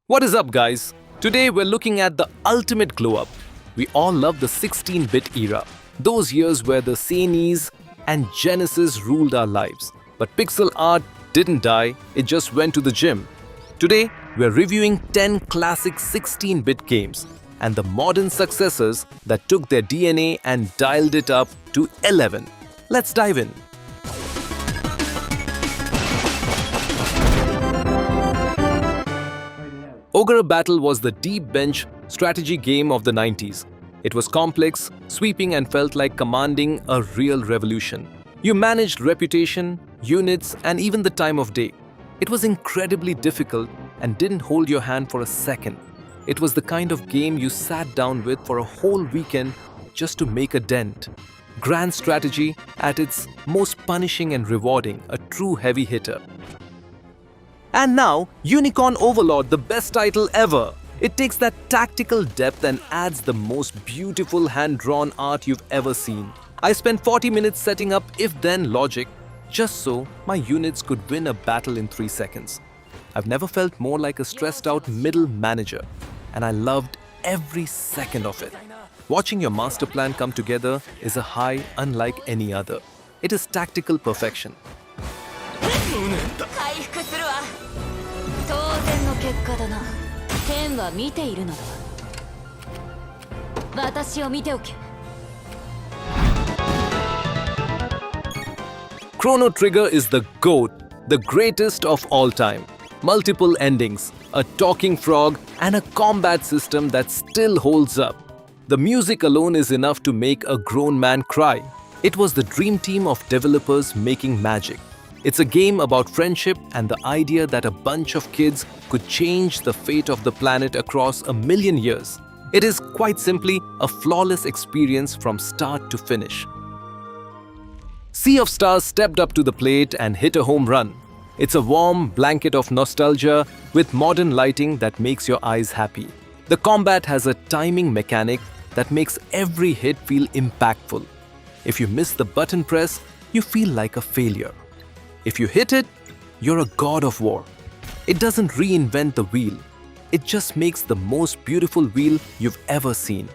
What is up, guys? Today we're looking at the ultimate glow up. We all love the 16-bit era, those years where the SNES and Genesis ruled our lives. But pixel art didn't die, it just went to the gym. Today we're reviewing 10 classic 16-bit games and the modern successors that took their DNA and dialed it up to 11. Let's dive in. Ogre Battle was the deep bench strategy game of the 90s. It was complex, sweeping, and felt like commanding a real revolution. You managed reputation, units, and even the time of day. It was incredibly difficult and didn't hold your hand for a second. It was the kind of game you sat down with for a whole weekend just to make a dent. Grand strategy at its most punishing and rewarding, a true heavy hitter. And now, Unicorn Overlord, the best title ever. It takes that tactical depth and adds the most beautiful hand-drawn art you've ever seen. I spent 40 minutes setting up if-then logic just so my units could win a battle in 3 seconds. I've never felt more like a stressed-out middle manager, and I loved every second of it. Watching your master plan come together is a high unlike any other. It is tactical perfection. 回復するわ。当然の結果だな。天は見ているのだ。私を見ておけ。Chrono Trigger is the GOAT, the greatest of all time. Multiple endings, a talking frog, and a combat system that still holds up. The music alone is enough to make a grown man cry. It was the dream team of developers making magic. It's a game about friendship and the idea that a bunch of kids could change the fate of the planet across a million years. It is quite simply a flawless experience from start to finish. Sea of Stars stepped up to the plate and hit a home run. It's a warm blanket of nostalgia with modern lighting that makes your eyes happy. The combat has a timing mechanic that makes every hit feel impactful. If you miss the button press, you feel like a failure. If you hit it, you're a god of war. It doesn't reinvent the wheel. It just makes the most beautiful wheel you've ever seen.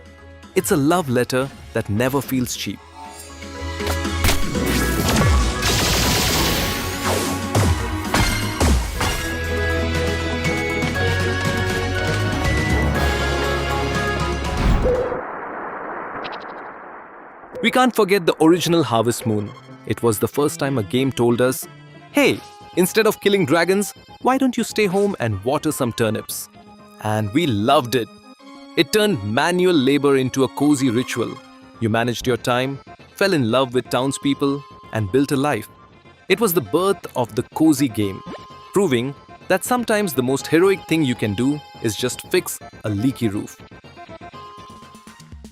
It's a love letter that never feels cheap. We can't forget the original Harvest Moon. It was the first time a game told us, hey, instead of killing dragons, why don't you stay home and water some turnips? And we loved it. It turned manual labor into a cozy ritual. You managed your time, fell in love with townspeople, and built a life. It was the birth of the cozy game, proving that sometimes the most heroic thing you can do is just fix a leaky roof.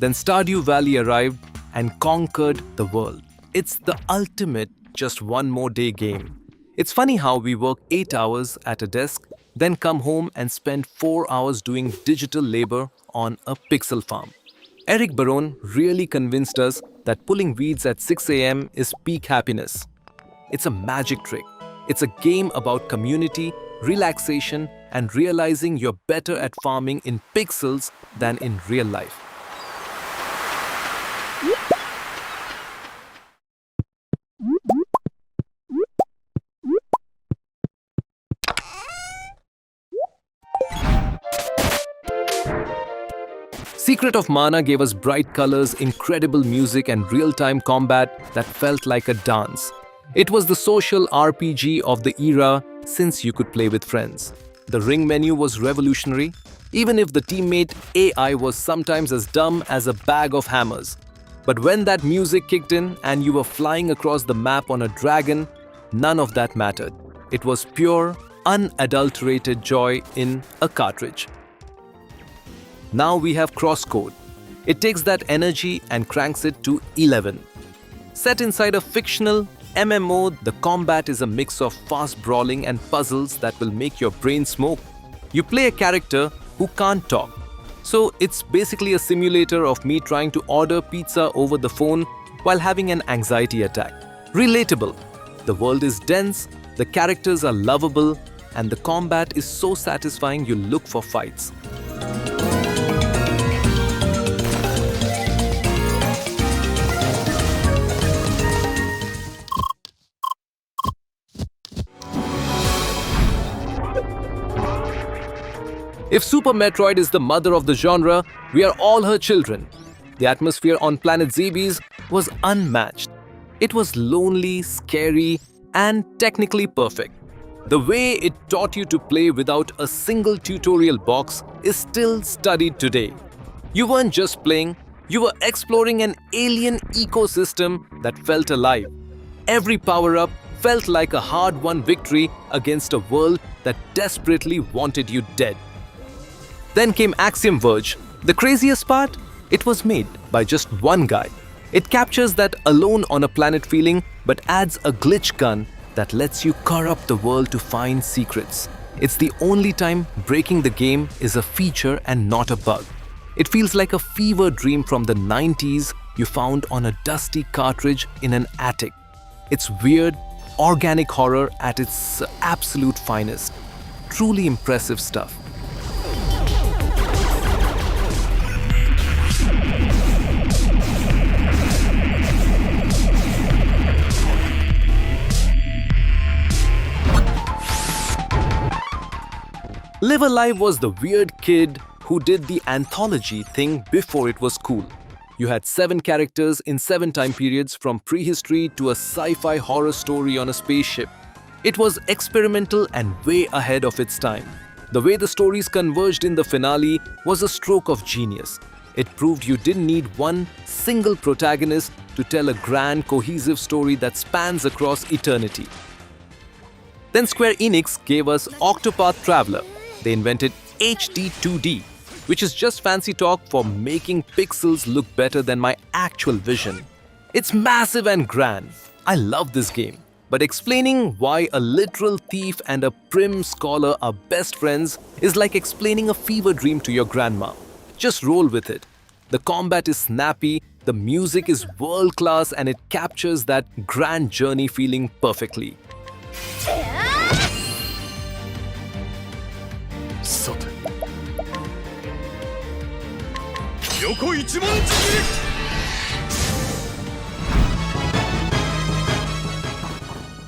Then Stardew Valley arrived and conquered the world. It's the ultimate just one more day game. It's funny how we work 8 hours at a desk, then come home and spend 4 hours doing digital labor on a pixel farm. Eric Barone really convinced us that pulling weeds at 6 a.m. is peak happiness. It's a magic trick. It's a game about community, relaxation, and realizing you're better at farming in pixels than in real life. Secret of Mana gave us bright colors, incredible music, and real-time combat that felt like a dance. It was the social RPG of the era since you could play with friends. The ring menu was revolutionary, even if the teammate AI was sometimes as dumb as a bag of hammers. But when that music kicked in and you were flying across the map on a dragon, none of that mattered. It was pure, unadulterated joy in a cartridge. Now we have CrossCode. It takes that energy and cranks it to 11. Set inside a fictional MMO, the combat is a mix of fast brawling and puzzles that will make your brain smoke. You play a character who can't talk. So it's basically a simulator of me trying to order pizza over the phone while having an anxiety attack. Relatable. The world is dense, the characters are lovable, and the combat is so satisfying you look for fights. If Super Metroid is the mother of the genre, we are all her children. The atmosphere on planet Zebes was unmatched. It was lonely, scary, and technically perfect. The way it taught you to play without a single tutorial box is still studied today. You weren't just playing, you were exploring an alien ecosystem that felt alive. Every power-up felt like a hard-won victory against a world that desperately wanted you dead. Then came Axiom Verge. The craziest part? It was made by just one guy. It captures that alone on a planet feeling but adds a glitch gun that lets you corrupt the world to find secrets. It's the only time breaking the game is a feature and not a bug. It feels like a fever dream from the 90s you found on a dusty cartridge in an attic. It's weird, organic horror at its absolute finest. Truly impressive stuff. Live Alive was the weird kid who did the anthology thing before it was cool. You had 7 characters in 7 time periods from prehistory to a sci-fi horror story on a spaceship. It was experimental and way ahead of its time. The way the stories converged in the finale was a stroke of genius. It proved you didn't need one single protagonist to tell a grand, cohesive story that spans across eternity. Then Square Enix gave us Octopath Traveler. They invented HD 2D, which is just fancy talk for making pixels look better than my actual vision. It's massive and grand. I love this game. But explaining why a literal thief and a prim scholar are best friends is like explaining a fever dream to your grandma. Just roll with it. The combat is snappy, the music is world-class, and it captures that grand journey feeling perfectly.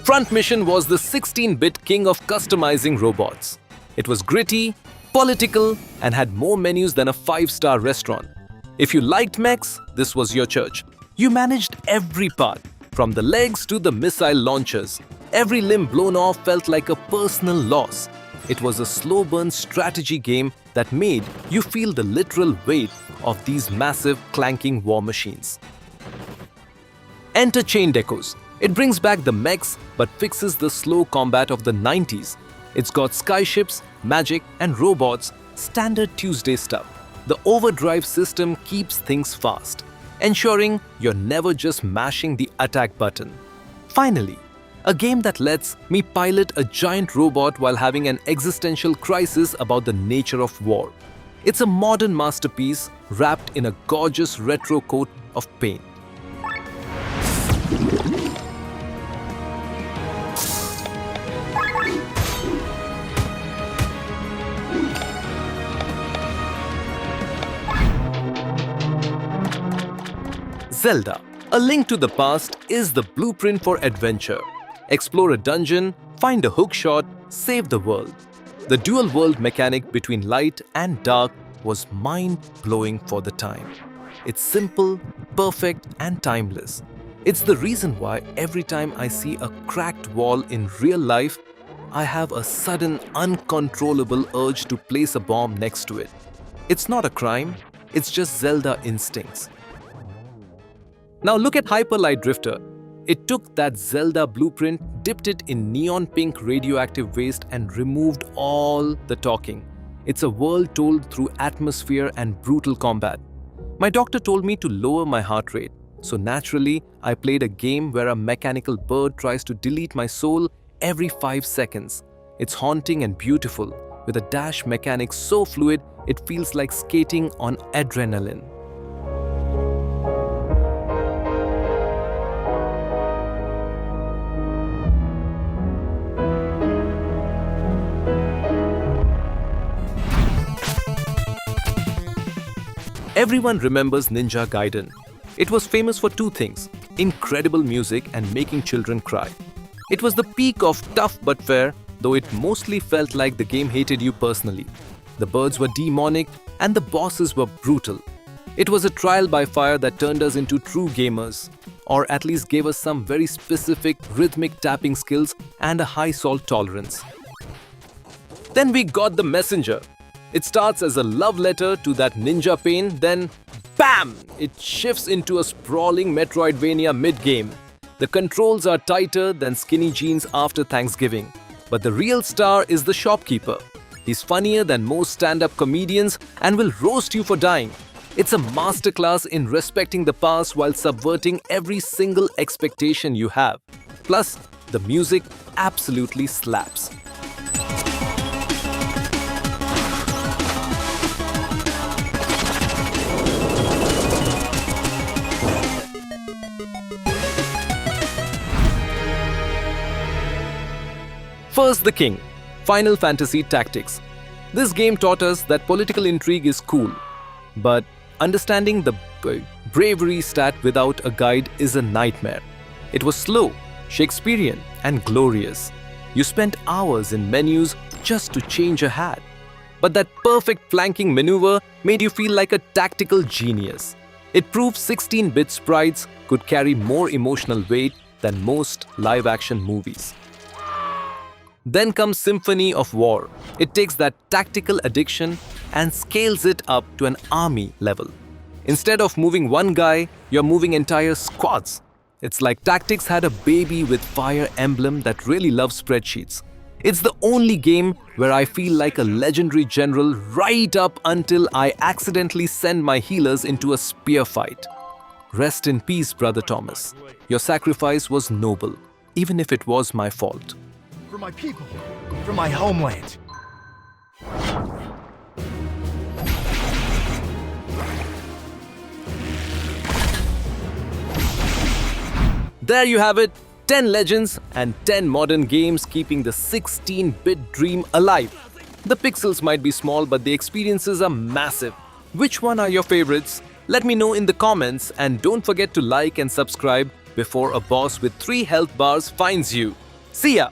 Front Mission was the 16-bit king of customizing robots. It was gritty, political, and had more menus than a 5-star restaurant. If you liked mechs, this was your church. You managed every part, from the legs to the missile launchers. Every limb blown off felt like a personal loss. It was a slow-burn strategy game that made you feel the literal weight of these massive, clanking war machines. Enter Chained Echoes. It brings back the mechs but fixes the slow combat of the 90s. It's got skyships, magic, and robots, standard Tuesday stuff. The overdrive system keeps things fast, ensuring you're never just mashing the attack button. Finally, a game that lets me pilot a giant robot while having an existential crisis about the nature of war. It's a modern masterpiece wrapped in a gorgeous retro coat of paint. Zelda, A Link to the Past is the blueprint for adventure. Explore a dungeon, find a hookshot, save the world. The dual world mechanic between light and dark was mind-blowing for the time. It's simple, perfect, and timeless. It's the reason why every time I see a cracked wall in real life, I have a sudden, uncontrollable urge to place a bomb next to it. It's not a crime, it's just Zelda instincts. Now look at Hyper Light Drifter. It took that Zelda blueprint, dipped it in neon pink radioactive waste, and removed all the talking. It's a world told through atmosphere and brutal combat. My doctor told me to lower my heart rate, so naturally I played a game where a mechanical bird tries to delete my soul every 5 seconds. It's haunting and beautiful, with a dash mechanic so fluid it feels like skating on adrenaline. Everyone remembers Ninja Gaiden. It was famous for two things: incredible music and making children cry. It was the peak of tough but fair, though it mostly felt like the game hated you personally. The birds were demonic and the bosses were brutal. It was a trial by fire that turned us into true gamers, or at least gave us some very specific rhythmic tapping skills and a high salt tolerance. Then we got the Messenger. It starts as a love letter to that ninja pain, then BAM! It shifts into a sprawling Metroidvania mid-game. The controls are tighter than skinny jeans after Thanksgiving. But the real star is the shopkeeper. He's funnier than most stand-up comedians and will roast you for dying. It's a masterclass in respecting the past while subverting every single expectation you have. Plus, the music absolutely slaps. First, the king, Final Fantasy Tactics. This game taught us that political intrigue is cool, but understanding the bravery stat without a guide is a nightmare. It was slow, Shakespearean, and glorious. You spent hours in menus just to change a hat. But that perfect flanking maneuver made you feel like a tactical genius. It proved 16-bit sprites could carry more emotional weight than most live-action movies. Then comes Symphony of War. It takes that tactical addiction and scales it up to an army level. Instead of moving one guy, you're moving entire squads. It's like Tactics had a baby with Fire Emblem that really loves spreadsheets. It's the only game where I feel like a legendary general right up until I accidentally send my healers into a spear fight. Rest in peace, Brother Thomas. Your sacrifice was noble, even if it was my fault. For my people, for my homeland. There you have it, 10 legends and 10 modern games keeping the 16-bit dream alive. The pixels might be small, but the experiences are massive. Which one are your favorites? Let me know in the comments, and don't forget to like and subscribe before a boss with 3 health bars finds you. See ya!